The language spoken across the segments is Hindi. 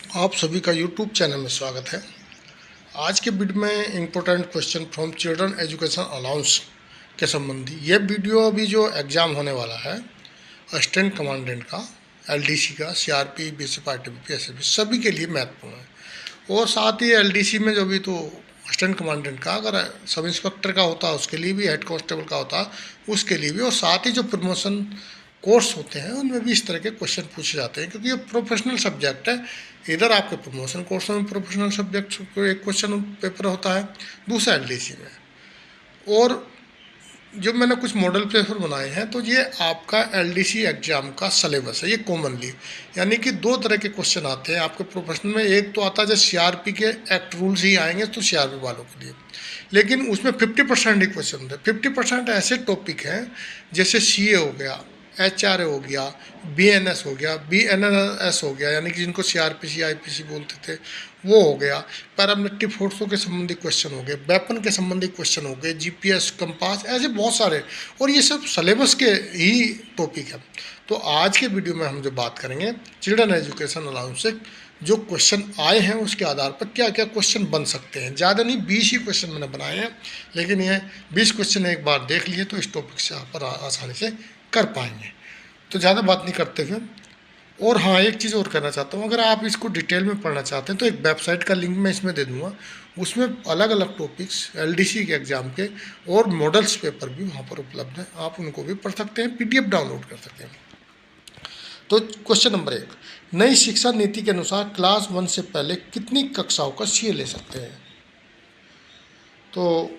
आप सभी का YouTube चैनल में स्वागत है। आज के वीडियो में important question from children education allowance के संबंधी ये वीडियो अभी जो एग्ज़ाम होने वाला है असिस्टेंट कमांडेंट का, LDC का, CRP, BSF, RTP, SFP सभी के लिए महत्वपूर्ण है। और साथ ही LDC में जो भी तो असिस्टेंट कमांडेंट का अगर सब इंस्पेक्टर का होता है उसके लिए भी, हेड कांस्टेबल का होता है उसके लिए भी, और साथ ही जो प्रमोशन कोर्स होते हैं उनमें भी इस तरह के क्वेश्चन पूछे जाते हैं, क्योंकि ये प्रोफेशनल सब्जेक्ट है। इधर आपके प्रमोशन कोर्स में प्रोफेशनल सब्जेक्ट को एक क्वेश्चन पेपर होता है, दूसरा LDC में। और जो मैंने कुछ मॉडल पेपर बनाए हैं तो ये आपका LDC एग्जाम का सिलेबस है। ये कॉमनली यानी कि दो तरह के क्वेश्चन आते हैं आपके प्रोफेशनल में। एक तो आता है जैसे CRP के एक्ट रूल्स ही आएंगे तो CRP वालों के लिए, लेकिन उसमें 50% ही क्वेश्चन होते हैं। 50% ऐसे टॉपिक हैं जैसे CA हो गया, HRA हो गया, BNS हो गया, BNS हो गया, यानी कि जिनको CRPC IPC बोलते थे वो हो गया, पैरामिलिट्री फोर्सों के संबंधी क्वेश्चन हो गए, वेपन के संबंधी क्वेश्चन हो गए, GPS, कंपास, ऐसे बहुत सारे, और ये सब सिलेबस के ही टॉपिक है। तो आज के वीडियो में हम जो बात करेंगे चिल्ड्रन एजुकेशन अलाउंस से जो क्वेश्चन आए हैं उसके आधार पर क्या क्या क्वेश्चन बन सकते हैं। ज़्यादा नहीं, 20 ही क्वेश्चन मैंने बनाए हैं, लेकिन ये 20 क्वेश्चन एक बार देख लिए तो इस टॉपिक से आप आसानी से कर पाएंगे। तो ज़्यादा बात नहीं करते हुए, और हाँ एक चीज़ और करना चाहता हूँ, अगर आप इसको डिटेल में पढ़ना चाहते हैं तो एक वेबसाइट का लिंक मैं इसमें दे दूँगा, उसमें अलग अलग टॉपिक्स LDC के एग्ज़ाम के और मॉडल्स पेपर भी वहाँ पर उपलब्ध हैं, आप उनको भी पढ़ सकते हैं, PDF डाउनलोड कर सकते हैं। तो क्वेश्चन नंबर 1, नई शिक्षा नीति के अनुसार क्लास 1 से पहले कितनी कक्षाओं का CA ले सकते हैं। तो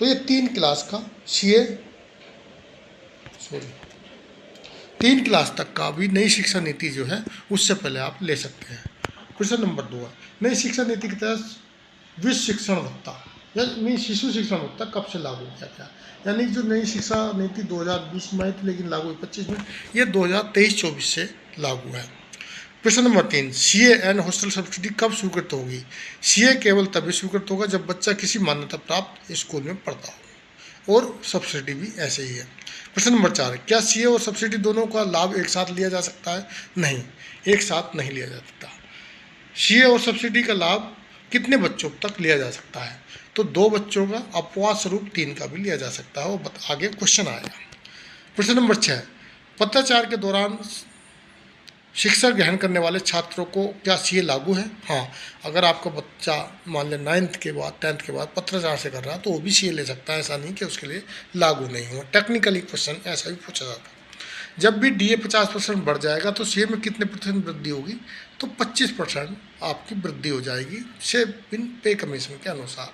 ये 3 क्लास का CA, 3 क्लास तक का भी नई शिक्षा नीति जो है उससे पहले आप ले सकते हैं। क्वेश्चन नंबर 2 है, नई शिक्षा नीति के तहत विश्व शिक्षण भत्ता यानी शिशु शिक्षण भत्ता कब से लागू किया गया। यानी जो नई शिक्षा नीति 2020 में आई थी लेकिन लागू 25 में, ये 2023-24 से लागू है। Question number 3, CA and hostel subsidy कब स्वीकृत होगी। CA केवल तभी स्वीकृत होगा जब बच्चा किसी मान्यता प्राप्त स्कूल में पढ़ता हो, और सब्सिडी भी ऐसे ही है। क्वेश्चन नंबर 4, क्या CA और सब्सिडी दोनों का लाभ एक साथ लिया जा सकता है। नहीं, एक साथ नहीं लिया जा सकता। CA और सब्सिडी का लाभ कितने बच्चों तक लिया जा सकता है, तो 2 बच्चों का, अपवाद स्वरूप 3 का भी लिया जा सकता है, वो आगे क्वेश्चन आएगा। क्वेश्चन नंबर 6, पत्राचार के दौरान शिक्षा ग्रहण करने वाले छात्रों को क्या CA लागू है। हाँ, अगर आपका बच्चा मान लें 9th के बाद 10th के बाद पत्राचार से कर रहा है तो वो भी CA ले सकता है, ऐसा नहीं कि उसके लिए लागू नहीं हो। टेक्निकली क्वेश्चन ऐसा भी पूछा जाता है। जब भी DA 50% बढ़ जाएगा तो CA में कितने % वृद्धि होगी, तो 25% आपकी वृद्धि हो जाएगी से बिन पे कमीशन के अनुसार।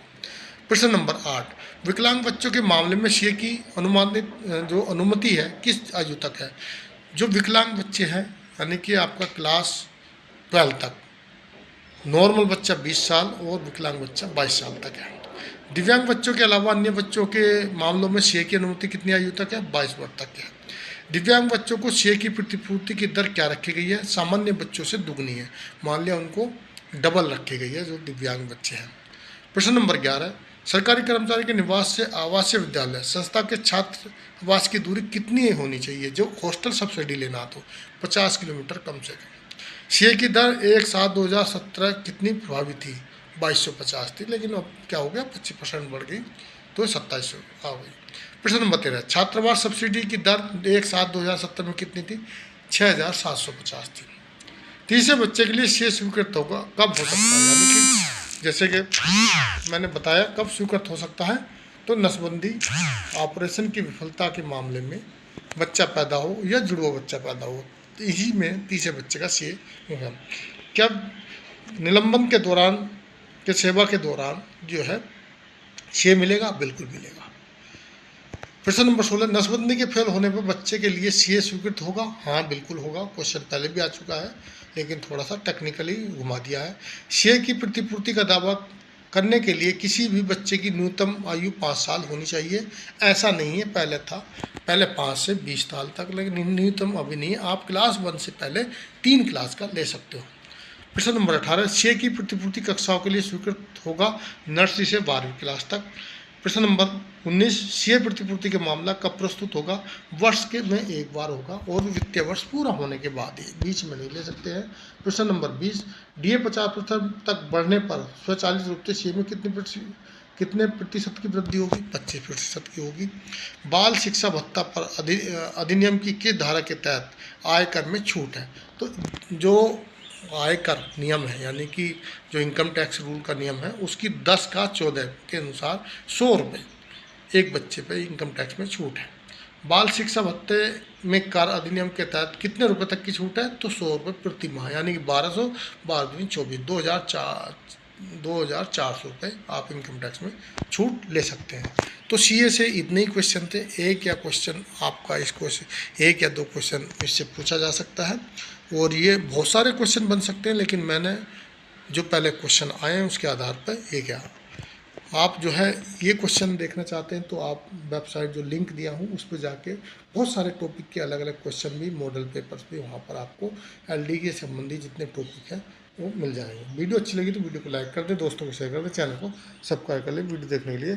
प्रश्न नंबर 8, विकलांग बच्चों के मामले में CA की अनुमानित जो अनुमति है किस आयु तक है। जो विकलांग बच्चे हैं यानी कि आपका क्लास 12 तक, नॉर्मल बच्चा 20 साल और विकलांग बच्चा 22 साल तक है। दिव्यांग बच्चों के अलावा अन्य बच्चों के मामलों में CA की अनुमति कितनी आयु तक है, 22 वर्ष तक है। दिव्यांग बच्चों को CA की प्रतिपूर्ति की दर क्या रखी गई है, सामान्य बच्चों से दुगनी है, मान लिया उनको डबल रखी गई है जो दिव्यांग बच्चे हैं। प्रश्न नंबर 11, सरकारी कर्मचारी के निवास से आवासीय विद्यालय संस्था के छात्रावास की दूरी कितनी होनी चाहिए जो हॉस्टल सब्सिडी लेना, तो 50 किलोमीटर कम से कम। CA की दर 1/7/2017 कितनी प्रभावी थी, 2250 थी, लेकिन अब क्या हो गया 25% बढ़ गई तो 2700 आ गई। प्रश्न नंबर 13, छात्रावास सब्सिडी की दर 1/7/2017 में कितनी थी, 6750 थी। तीसरे बच्चे के लिए CA स्वीकृत होगा कब हो सकता है, यानी कि जैसे कि मैंने बताया कब स्वीकृत हो सकता है, तो नसबंदी ऑपरेशन की विफलता के मामले में बच्चा पैदा हो या जुड़वा बच्चा पैदा हो, तो इसी में तीसरे बच्चे का CA होगा। क्या निलंबन के दौरान के सेवा के दौरान जो है CA मिलेगा, बिल्कुल मिलेगा। प्रश्न नंबर 16, नसबंदी के फेल होने पर बच्चे के लिए CA स्वीकृत होगा। हाँ बिल्कुल होगा, क्वेश्चन पहले भी आ चुका है लेकिन थोड़ा सा टेक्निकली घुमा दिया है। CA की प्रतिपूर्ति का दावा करने के लिए किसी भी बच्चे की न्यूनतम आयु 5 साल होनी चाहिए। ऐसा नहीं है, पहले था, पहले 5 से 20 साल तक, लेकिन न्यूनतम अभी नहीं है। आप क्लास 1 से पहले 3 क्लास का ले सकते हो। प्रश्न नंबर 18, CA की प्रतिपूर्ति कक्षाओं के लिए स्वीकृत होगा नर्सरी से 12वीं क्लास तक। प्रश्न नंबर 19, सीए प्रतिपूर्ति के मामला कब प्रस्तुत होगा? वर्ष के में एक बार होगा और वित्तीय वर्ष पूरा होने के बाद ही, बीच में नहीं ले सकते हैं। प्रश्न नंबर 20, डीए 50% तक बढ़ने पर स्वचालित रूप से सीए में कितने प्रतिशत की वृद्धि होगी? 25% की होगी। बाल शिक्षा भत्ता पर अधिनियम की किस धारा के तहत आयकर में छूट है? तो जो आयकर नियम है, यानी कि जो इनकम टैक्स रूल का नियम है, उसकी 10 का 14 के अनुसार 100 रुपये एक बच्चे पे इनकम टैक्स में छूट है। बाल शिक्षा भत्ते में कर अधिनियम के तहत कितने रुपए तक की छूट है? तो 100 रुपये प्रति माह, यानी कि 1200, 12×24, 2400 रुपये आप इनकम टैक्स में छूट ले सकते हैं। तो सीए से इतने ही क्वेश्चन थे। एक या क्वेश्चन आपका इसको एक या दो क्वेश्चन इससे पूछा जा सकता है, और ये बहुत सारे क्वेश्चन बन सकते हैं, लेकिन मैंने जो पहले क्वेश्चन आए हैं उसके आधार पर ये क्या, आप जो है ये क्वेश्चन देखना चाहते हैं तो आप वेबसाइट जो लिंक दिया हूँ उस पर जाके बहुत सारे टॉपिक के अलग अलग क्वेश्चन भी, मॉडल पेपर्स भी, वहाँ पर आपको एलडी के संबंधी जितने टॉपिक हैं वो मिल जाएंगे। वीडियो अच्छी लगी तो वीडियो को लाइक कर दें, दोस्तों को शेयर कर दें, चैनल को सब्सक्राइब कर लें। वीडियो देखने के लिए